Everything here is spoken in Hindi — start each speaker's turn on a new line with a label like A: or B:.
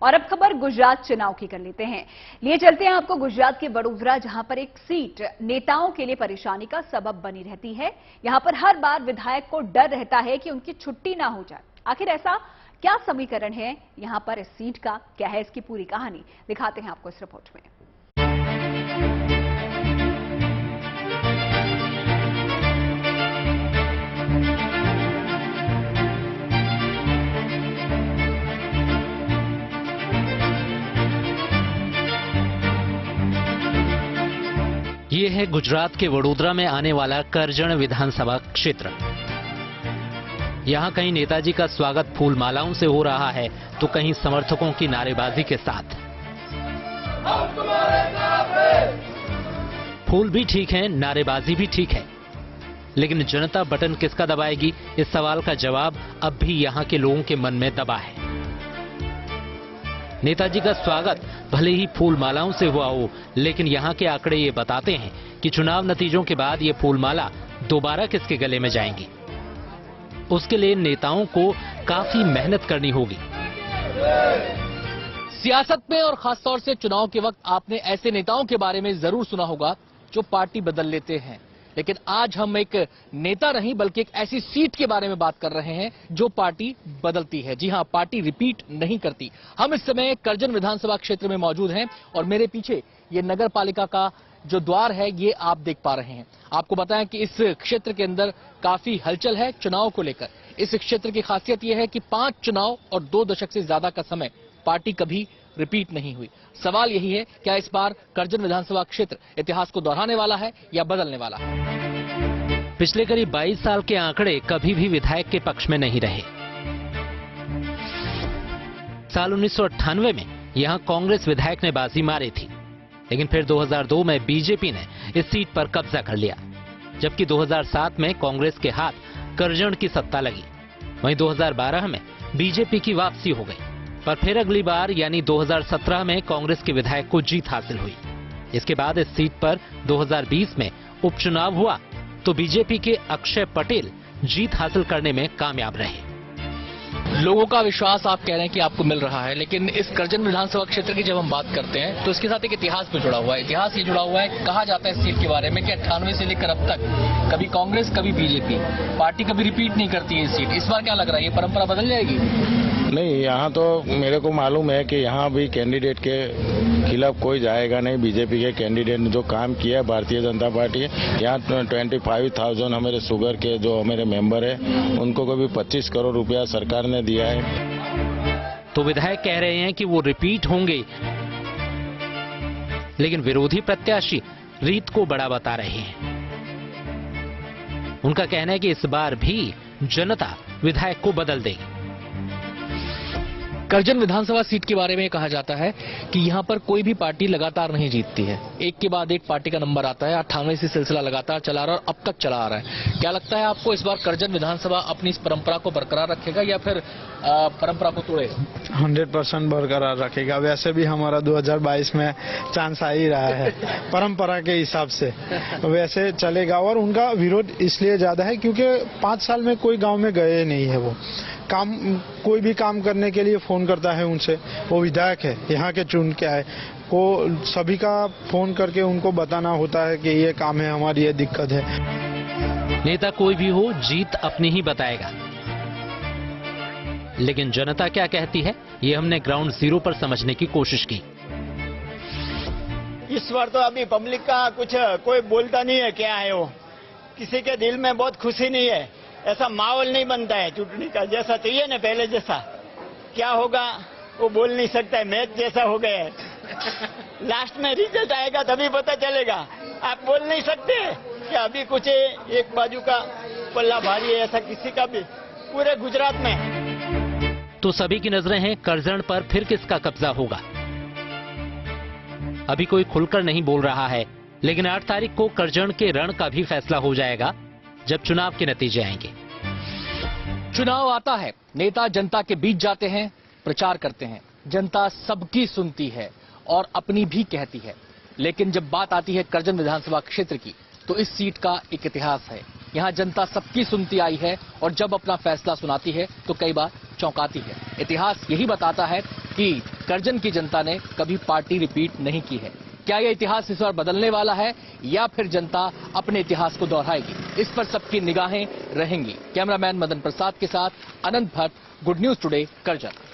A: और अब खबर गुजरात चुनाव की कर लेते हैं। लिए चलते हैं आपको गुजरात के वडोदरा, जहां पर एक सीट नेताओं के लिए परेशानी का सबब बनी रहती है। यहां पर हर बार विधायक को डर रहता है कि उनकी छुट्टी ना हो जाए। आखिर ऐसा क्या समीकरण है यहां पर इस सीट का, क्या है इसकी पूरी कहानी, दिखाते हैं आपको इस रिपोर्ट में।
B: ये है गुजरात के वडोदरा में आने वाला करजण विधानसभा क्षेत्र। यहाँ कहीं नेताजी का स्वागत फूल मालाओं से हो रहा है तो कहीं समर्थकों की नारेबाजी के साथ। फूल भी ठीक है, नारेबाजी भी ठीक है, लेकिन जनता बटन किसका दबाएगी, इस सवाल का जवाब अब भी यहाँ के लोगों के मन में दबा है। नेताजी का स्वागत भले ही फूल मालाओं से हुआ हो, लेकिन यहाँ के आंकड़े ये बताते हैं कि चुनाव नतीजों के बाद ये फूल माला दोबारा किसके गले में जाएंगी। उसके लिए नेताओं को काफी मेहनत करनी होगी।
C: सियासत में और खासतौर से चुनाव के वक्त आपने ऐसे नेताओं के बारे में जरूर सुना होगा जो पार्टी बदल लेते हैं, लेकिन आज हम एक नेता नहीं बल्कि एक ऐसी सीट के बारे में बात कर रहे हैं जो पार्टी बदलती है। जी हां, पार्टी रिपीट नहीं करती। हम इस समय करजन विधानसभा क्षेत्र में मौजूद हैं और मेरे पीछे ये नगर पालिका का जो द्वार है ये आप देख पा रहे हैं। आपको बताएं कि इस क्षेत्र के अंदर काफी हलचल है चुनाव को लेकर। इस क्षेत्र की खासियत यह है कि 5 चुनाव और 2 दशक से ज्यादा का समय पार्टी कभी रिपीट नहीं हुई। सवाल यही है, क्या इस बार करजन विधानसभा क्षेत्र इतिहास को दोहराने वाला है या बदलने वाला है।
B: पिछले करीब 22 साल के आंकड़े कभी भी विधायक के पक्ष में नहीं रहे। साल 1998 में यहां कांग्रेस विधायक ने बाजी मारी थी, लेकिन फिर 2002 में बीजेपी ने इस सीट पर कब्जा कर लिया, जबकि 2007 में कांग्रेस के हाथ करजन की सत्ता लगी। वहीं 2012 में बीजेपी की वापसी हो गई, पर फिर अगली बार यानी 2017 में कांग्रेस के विधायक को जीत हासिल हुई। इसके बाद इस सीट पर 2020 में उपचुनाव हुआ तो बीजेपी के अक्षय पटेल जीत हासिल करने में कामयाब रहे।
C: लोगों का विश्वास आप कह रहे हैं कि आपको मिल रहा है, लेकिन इस करजन विधानसभा क्षेत्र की जब हम बात करते हैं तो इसके साथ एक इतिहास भी जुड़ा हुआ है। इतिहास ये जुड़ा हुआ है, कहा जाता है इस सीट के बारे में कि 98 से लेकर अब तक कभी कांग्रेस कभी बीजेपी, पार्टी कभी रिपीट नहीं करती है सीट। इस बार क्या लग रहा है, ये परंपरा बदल जाएगी?
D: नहीं, यहाँ तो मेरे को मालूम है कि यहाँ भी कैंडिडेट के खिलाफ कोई जाएगा नहीं। बीजेपी के कैंडिडेट ने जो काम किया है भारतीय जनता पार्टी, यहाँ 25,000 हमारे शुगर के जो हमारे मेंबर है उनको कभी 25 करोड़ रुपया सरकार ने दिया है।
B: तो विधायक कह रहे हैं कि वो रिपीट होंगे, लेकिन विरोधी प्रत्याशी रीत को बड़ा बता रहे हैं। उनका कहना है कि इस बार भी जनता विधायक को बदल देगी।
C: करजन विधानसभा सीट के बारे में कहा जाता है कि यहां पर कोई भी पार्टी लगातार नहीं जीतती है, एक के बाद एक पार्टी का नंबर आता है। 98 से सिलसिला लगातार चला रहा है और अब तक चला आ रहा है। क्या लगता है आपको, इस बार करजन विधानसभा अपनी इस परंपरा को बरकरार रखेगा या फिर परंपरा को तोड़ेगा?
E: 100% बरकरार रखेगा। वैसे भी हमारा 2022 में चांस आ ही रहा है परंपरा के हिसाब से, वैसे चलेगा। और उनका विरोध इसलिए ज्यादा है क्योंकि 5 साल में कोई गाँव में गए नहीं है। वो काम, कोई भी काम करने के लिए फोन करता है उनसे, वो विधायक है, यहाँ के चुन के आए, वो सभी का फोन करके उनको बताना होता है कि ये काम है, हमारी ये दिक्कत है।
B: नेता कोई भी हो, जीत अपनी ही बताएगा, लेकिन जनता क्या कहती है ये हमने ग्राउंड जीरो पर समझने की कोशिश की।
F: इस बार तो अभी पब्लिक का कुछ कोई बोलता नहीं है क्या है, वो किसी के दिल में बहुत खुशी नहीं है। ऐसा माहौल नहीं बनता है चुनाव का, जैसा चाहिए ना पहले जैसा। क्या होगा वो बोल नहीं सकता है, मैच जैसा हो गया है। लास्ट में रिजल्ट आएगा तभी पता चलेगा। आप बोल नहीं सकते कि अभी कुछ एक बाजू का पल्ला भारी है, ऐसा किसी का भी पूरे गुजरात में।
B: तो सभी की नजरें हैं करजन पर, फिर किसका कब्जा होगा। अभी कोई खुलकर नहीं बोल रहा है, लेकिन 8 तारीख को करजन के रण का भी फैसला हो जाएगा जब चुनाव के नतीजे आएंगे।
C: चुनाव आता है, नेता जनता के बीच जाते हैं, प्रचार करते हैं। जनता सबकी सुनती है और अपनी भी कहती है, लेकिन जब बात आती है करजन विधानसभा क्षेत्र की तो इस सीट का एक इतिहास है। यहाँ जनता सबकी सुनती आई है और जब अपना फैसला सुनाती है तो कई बार चौंकाती है। इतिहास यही बताता है कि करजन की जनता ने कभी पार्टी रिपीट नहीं की है। क्या यह इतिहास इस बार बदलने वाला है या फिर जनता अपने इतिहास को दोहराएगी, इस पर सबकी निगाहें रहेंगी। कैमरामैन मदन प्रसाद के साथ Anant Bhatt, good news today, Karjan.